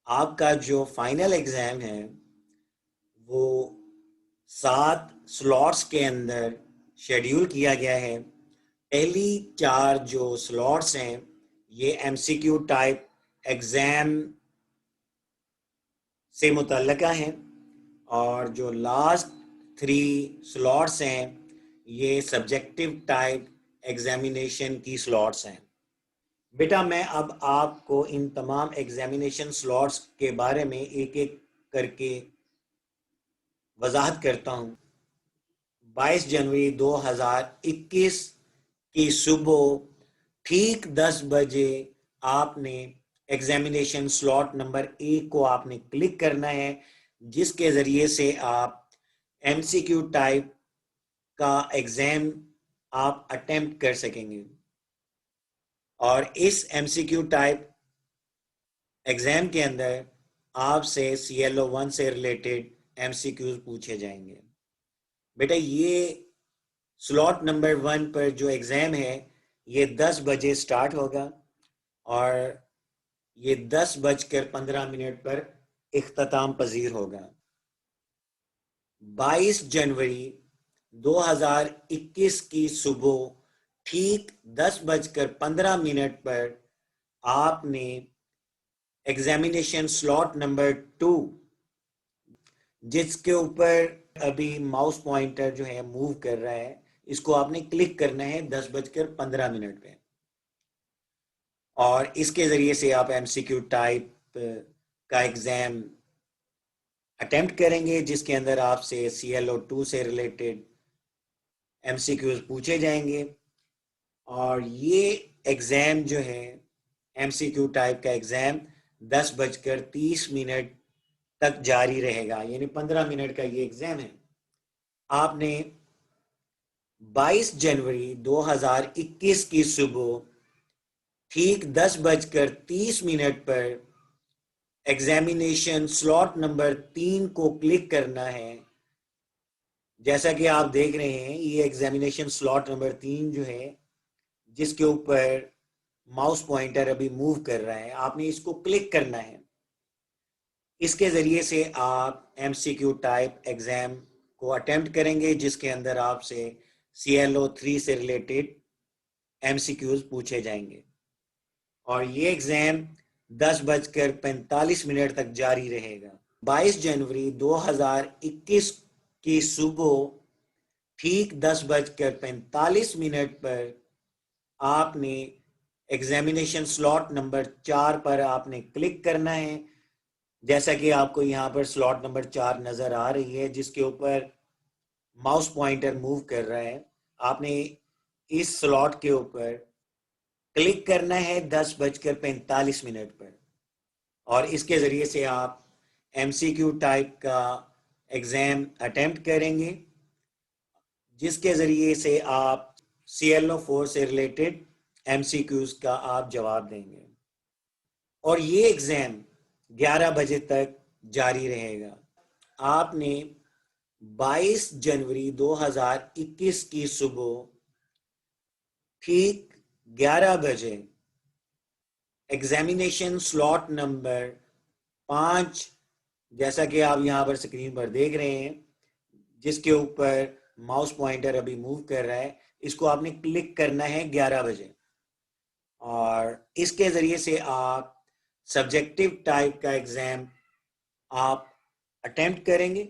आपका जो final exam है वो 7 स्लॉट्स के अंदर शेड्यूल किया गया है। पहली 4 जो स्लॉट्स हैं ये एमसीक्यू टाइप एग्ज़ाम से मुतल्लिका हैं और जो लास्ट 3 स्लॉट्स हैं ये सब्जेक्टिव टाइप एग्जामिनेशन की स्लॉट्स हैं। बेटा मैं अब आपको इन तमाम एग्जामिनेशन स्लॉट्स के बारे में एक एक करके वजाहत करता हूँ। 22 जनवरी 2021 की सुबह ठीक 10 बजे आपने एग्जामिनेशन स्लॉट नंबर 1 को आपने क्लिक करना है, जिसके ज़रिए से आप एमसीक्यू टाइप का एग्ज़ाम आप अटेम्प्ट कर सकेंगे। और इस एमसीक्यू टाइप एग्ज़ाम के अंदर आपसे CLO 1 से रिलेटेड एमसीक्यूज पूछे जाएंगे। बेटा ये स्लॉट नंबर 1 पर जो एग्ज़ाम है ये 10 बजे स्टार्ट होगा और ये 10:15 पर इख्तिताम पजीर होगा। 22 जनवरी 2021 की सुबह ठीक 10:15 पर आपने एग्जामिनेशन स्लॉट नंबर 2 जिसके ऊपर अभी माउस पॉइंटर जो है मूव कर रहा है, इसको आपने क्लिक करना है 10:15 पे और इसके ज़रिए से आप एमसीक्यू टाइप का एग्ज़ाम अटेम्प्ट करेंगे, जिसके अंदर आपसे CLO 2 से रिलेटेड एमसीक्यूज पूछे जाएंगे। और ये एग्ज़ाम जो है एमसीक्यू टाइप का एग्ज़ाम 10:30 तक जारी रहेगा, यानी 15 मिनट का ये एग्ज़ाम है। आपने 22 जनवरी 2021 की सुबह ठीक 10:30 पर एग्जामिनेशन स्लॉट नंबर 3 को क्लिक करना है। जैसा कि आप देख रहे हैं ये एग्जामिनेशन स्लॉट नंबर 3 जो है जिसके ऊपर माउस पॉइंटर अभी मूव कर रहा है, आपने इसको क्लिक करना है। इसके ज़रिए से आप एमसीक्यू टाइप एग्ज़ाम को अटेम्प्ट करेंगे, जिसके अंदर आपसे CLO 3 से रिलेटेड एमसीक्यूज पूछे जाएंगे और ये एग्ज़ाम 10:45 तक जारी रहेगा। 22 जनवरी 2021 की सुबह ठीक 10:45 पर आपने एग्जामिनेशन स्लॉट नंबर 4 पर आपने क्लिक करना है। जैसा कि आपको यहाँ पर स्लॉट नंबर 4 नज़र आ रही है जिसके ऊपर माउस पॉइंटर मूव कर रहा है, आपने इस स्लॉट के ऊपर क्लिक करना है 10:45 पर और इसके ज़रिए से आप एमसीक्यू टाइप का एग्ज़ाम अटेम्प्ट करेंगे, जिसके ज़रिए से आप CLO 4 से रिलेटेड एमसीक्यूज का आप जवाब देंगे और ये एग्ज़ाम 11 बजे तक जारी रहेगा। आपने 22 जनवरी 2021 की सुबह ठीक 11 बजे एग्जामिनेशन स्लॉट नंबर 5, जैसा कि आप यहाँ पर स्क्रीन पर देख रहे हैं जिसके ऊपर माउस पॉइंटर अभी मूव कर रहा है, इसको आपने क्लिक करना है 11 बजे और इसके ज़रिए से आप सब्जेक्टिव टाइप का एग्ज़ाम आप अटेम्प्ट करेंगे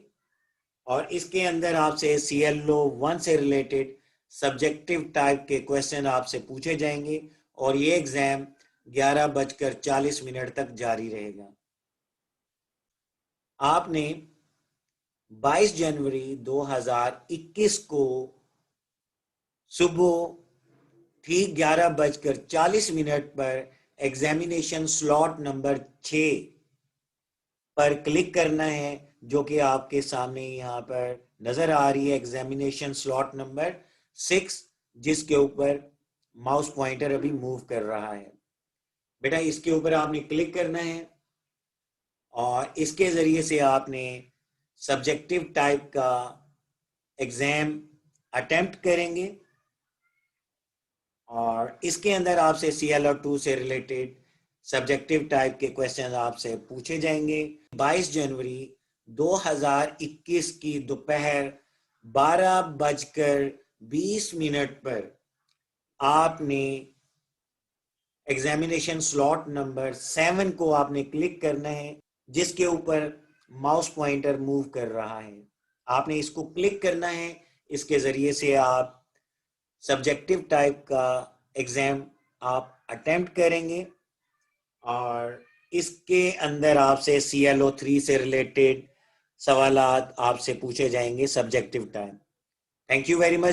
और इसके अंदर आपसे CLO 1 से रिलेटेड सब्जेक्टिव टाइप के क्वेश्चन आपसे पूछे जाएंगे और ये एग्ज़ाम 11:40 तक जारी रहेगा। आपने 22 जनवरी 2021 को सुबह ठीक 11:40 पर एग्जामिनेशन स्लॉट नंबर 6 पर क्लिक करना है, जो कि आपके सामने यहाँ पर नज़र आ रही है एग्जामिनेशन स्लॉट नंबर 6, जिसके ऊपर माउस पॉइंटर अभी मूव कर रहा है। बेटा इसके ऊपर आपने क्लिक करना है और इसके ज़रिए से आपने सब्जेक्टिव टाइप का एग्ज़ाम अटेम्प्ट करेंगे और इसके अंदर आपसे CLO 2 से रिलेटेड सब्जेक्टिव टाइप के क्वेश्चन आपसे पूछे जाएंगे। 22 जनवरी 2021 की दोपहर 12:20 पर आपने एग्जामिनेशन स्लॉट नंबर 7 को आपने क्लिक करना है, जिसके ऊपर माउस पॉइंटर मूव कर रहा है। आपने इसको क्लिक करना है। इसके जरिए से आप सब्जेक्टिव टाइप का एग्जाम आप अटेम्प्ट करेंगे और इसके अंदर आपसे CLO 3 से रिलेटेड सवालात आपसे पूछे जाएंगे subjective type. Thank you very much.